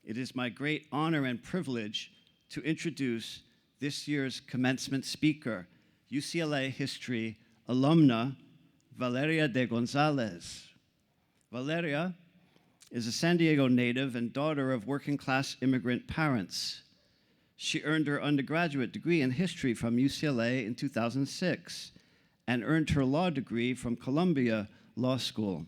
It is my great honor and privilege to introduce this year's commencement speaker, UCLA history alumna, Valeria De Gonzalez. Valeria is a San Diego native and daughter of working-class immigrant parents. She earned her undergraduate degree in history from UCLA in 2006 and earned her law degree from Columbia Law School.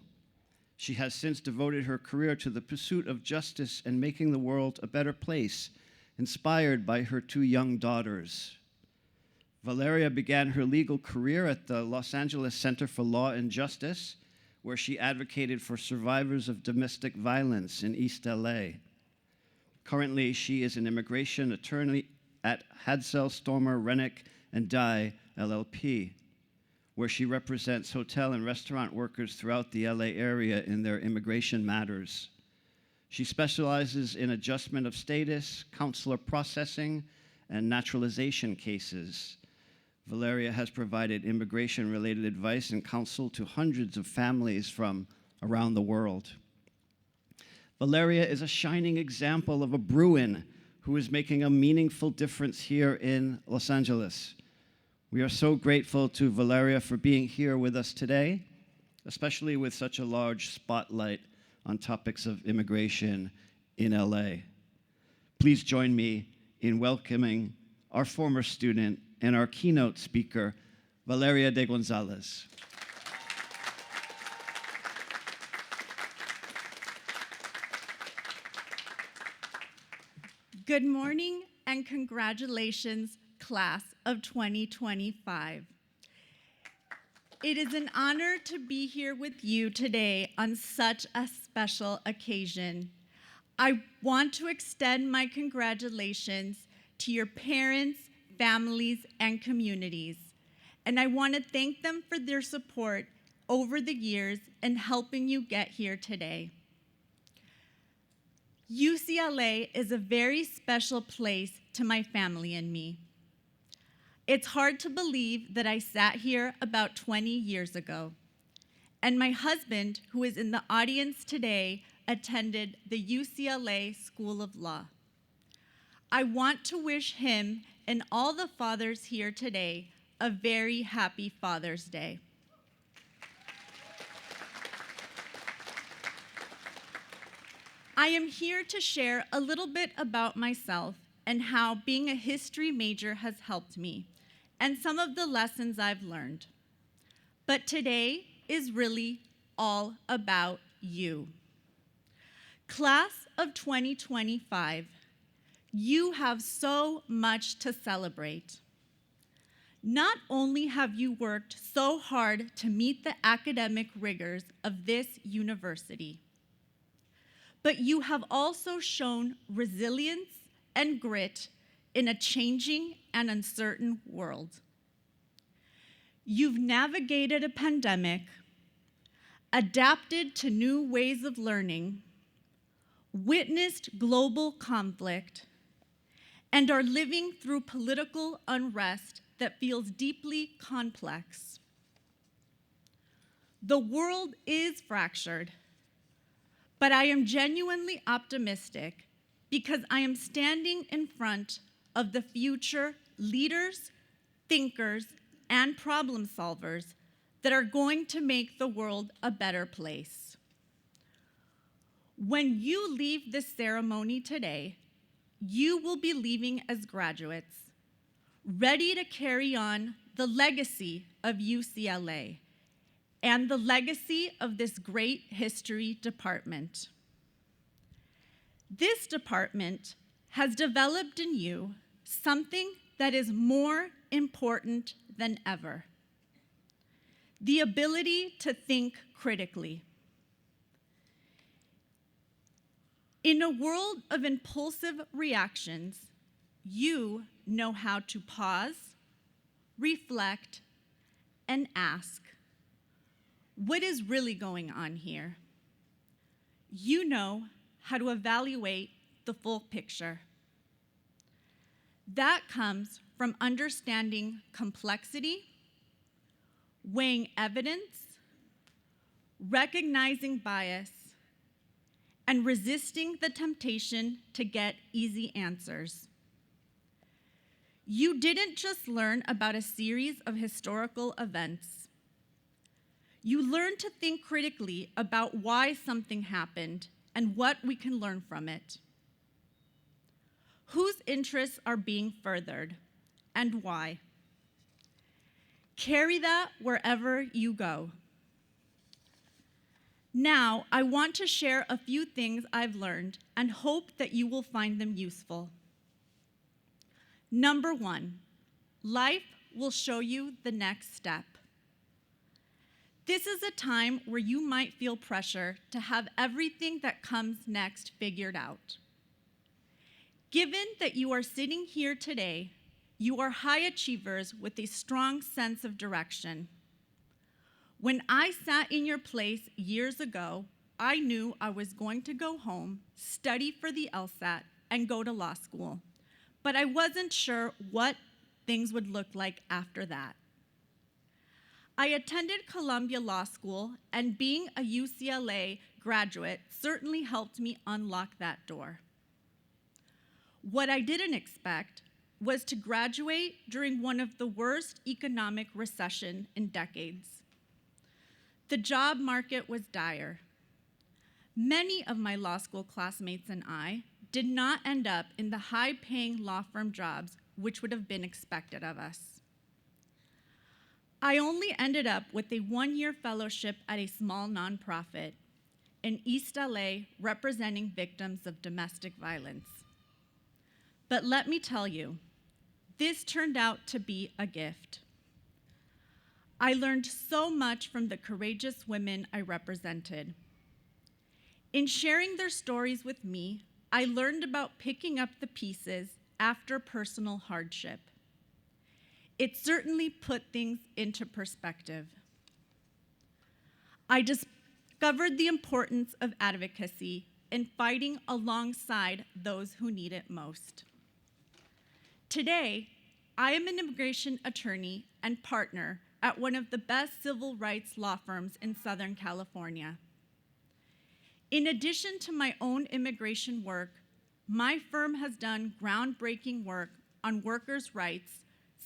She has since devoted her career to the pursuit of justice and making the world a better place, inspired by her two young daughters. Valeria began her legal career at the Los Angeles Center for Law and Justice, where she advocated for survivors of domestic violence in East LA. Currently, she is an immigration attorney at Hadsell, Stormer, Rennick, and Dye, LLP, where she represents hotel and restaurant workers throughout the LA area in their immigration matters. She specializes in adjustment of status, consular processing, and naturalization cases. Valeria has provided immigration-related advice and counsel to hundreds of families from around the world. Valeria is a shining example of a Bruin who is making a meaningful difference here in Los Angeles. We are so grateful to Valeria for being here with us today, especially with such a large spotlight on topics of immigration in LA. Please join me in welcoming our former student and our keynote speaker, Valeria De Gonzalez. Good morning and congratulations, class of 2025. It is an honor to be here with you today on such a special occasion. I want to extend my congratulations to your parents, families, and communities. And I want to thank them for their support over the years and helping you get here today. UCLA is a very special place to my family and me. It's hard to believe that I sat here about 20 years ago, and my husband, who is in the audience today, attended the UCLA School of Law. I want to wish him and all the fathers here today a very happy Father's Day. I am here to share a little bit about myself and how being a history major has helped me, and some of the lessons I've learned. But today is really all about you. Class of 2025, you have so much to celebrate. Not only have you worked so hard to meet the academic rigors of this university, but you have also shown resilience and grit in a changing and uncertain world. You've navigated a pandemic, adapted to new ways of learning, witnessed global conflict, and are living through political unrest that feels deeply complex. The world is fractured, but I am genuinely optimistic because I am standing in front of the future leaders, thinkers, and problem solvers that are going to make the world a better place. When you leave this ceremony today, you will be leaving as graduates, ready to carry on the legacy of UCLA and the legacy of this great history department. This department has developed in you something that is more important than ever: the ability to think critically. In a world of impulsive reactions, you know how to pause, reflect, and ask, what is really going on here? You know how to evaluate the full picture. That comes from understanding complexity, weighing evidence, recognizing bias, and resisting the temptation to get easy answers. You didn't just learn about a series of historical events. You learned to think critically about why something happened and what we can learn from it. Whose interests are being furthered and why? Carry that wherever you go. Now, I want to share a few things I've learned and hope that you will find them useful. Number 1, life will show you the next step. This is a time where you might feel pressure to have everything that comes next figured out. Given that you are sitting here today, you are high achievers with a strong sense of direction. When I sat in your place years ago, I knew I was going to go home, study for the LSAT, and go to law school. But I wasn't sure what things would look like after that. I attended Columbia Law School, and being a UCLA graduate certainly helped me unlock that door. What I didn't expect was to graduate during one of the worst economic recessions in decades. The job market was dire. Many of my law school classmates and I did not end up in the high-paying law firm jobs which would have been expected of us. I only ended up with a one-year fellowship at a small nonprofit in East LA representing victims of domestic violence. But let me tell you, this turned out to be a gift. I learned so much from the courageous women I represented. In sharing their stories with me, I learned about picking up the pieces after personal hardship. It certainly put things into perspective. I discovered the importance of advocacy in fighting alongside those who need it most. Today, I am an immigration attorney and partner at one of the best civil rights law firms in Southern California. In addition to my own immigration work, my firm has done groundbreaking work on workers' rights,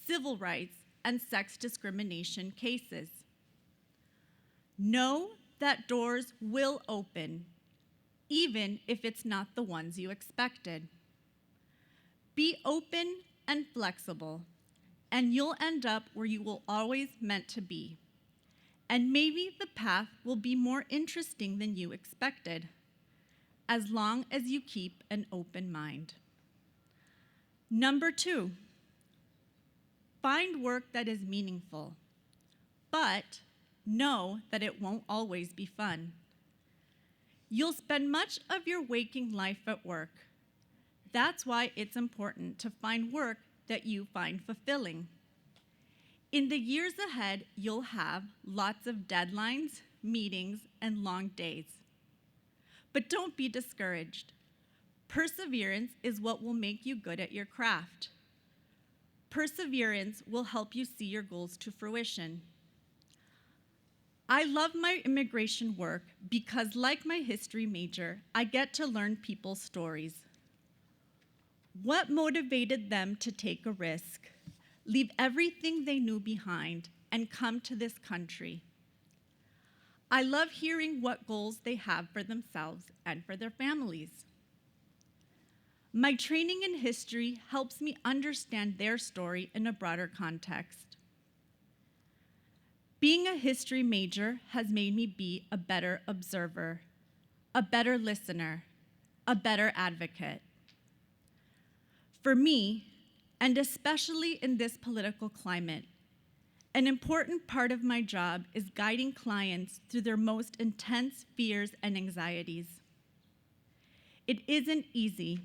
civil rights, and sex discrimination cases. Know that doors will open, even if it's not the ones you expected. Be open and flexible, and you'll end up where you will always meant to be. And maybe the path will be more interesting than you expected, as long as you keep an open mind. Number 2, find work that is meaningful, but know that it won't always be fun. You'll spend much of your waking life at work. That's why it's important to find work that you find fulfilling. In the years ahead, you'll have lots of deadlines, meetings, and long days. But don't be discouraged. Perseverance is what will make you good at your craft. Perseverance will help you see your goals to fruition. I love my immigration work because, like my history major, I get to learn people's stories. What motivated them to take a risk, leave everything they knew behind, and come to this country? I love hearing what goals they have for themselves and for their families. My training in history helps me understand their story in a broader context. Being a history major has made me be a better observer, a better listener, a better advocate. For me, and especially in this political climate, an important part of my job is guiding clients through their most intense fears and anxieties. It isn't easy,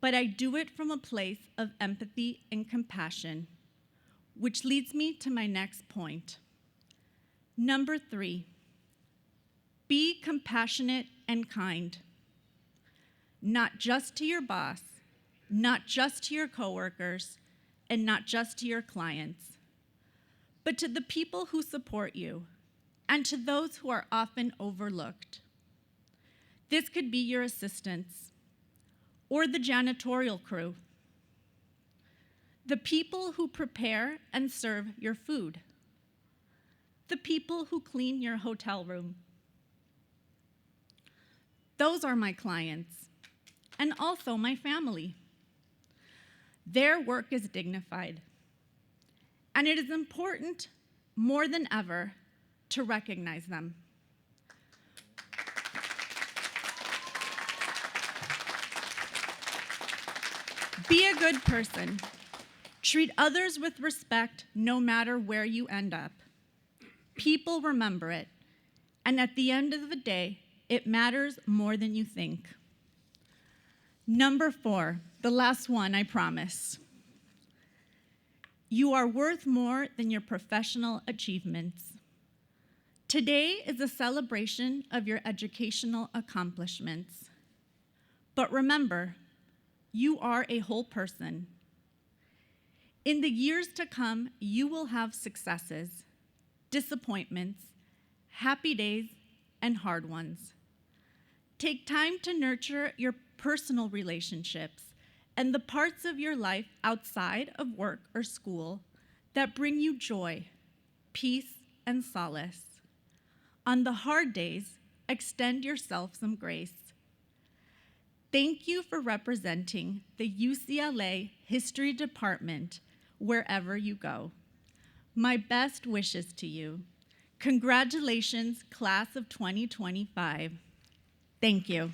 but I do it from a place of empathy and compassion, which leads me to my next point. Number 3, be compassionate and kind, not just to your boss, not just to your coworkers, and not just to your clients, but to the people who support you and to those who are often overlooked. This could be your assistants or the janitorial crew, the people who prepare and serve your food, the people who clean your hotel room. Those are my clients, and also my family. Their work is dignified, and it is important more than ever to recognize them. Be a good person. Treat others with respect no matter where you end up. People remember it, and at the end of the day, it matters more than you think. Number 4, the last one, I promise. You are worth more than your professional achievements. Today is a celebration of your educational accomplishments. But remember, you are a whole person. In the years to come, you will have successes, disappointments, happy days, and hard ones. Take time to nurture your personal relationships and the parts of your life outside of work or school that bring you joy, peace, and solace. On the hard days, extend yourself some grace. Thank you for representing the UCLA History Department wherever you go. My best wishes to you. Congratulations, class of 2025. Thank you.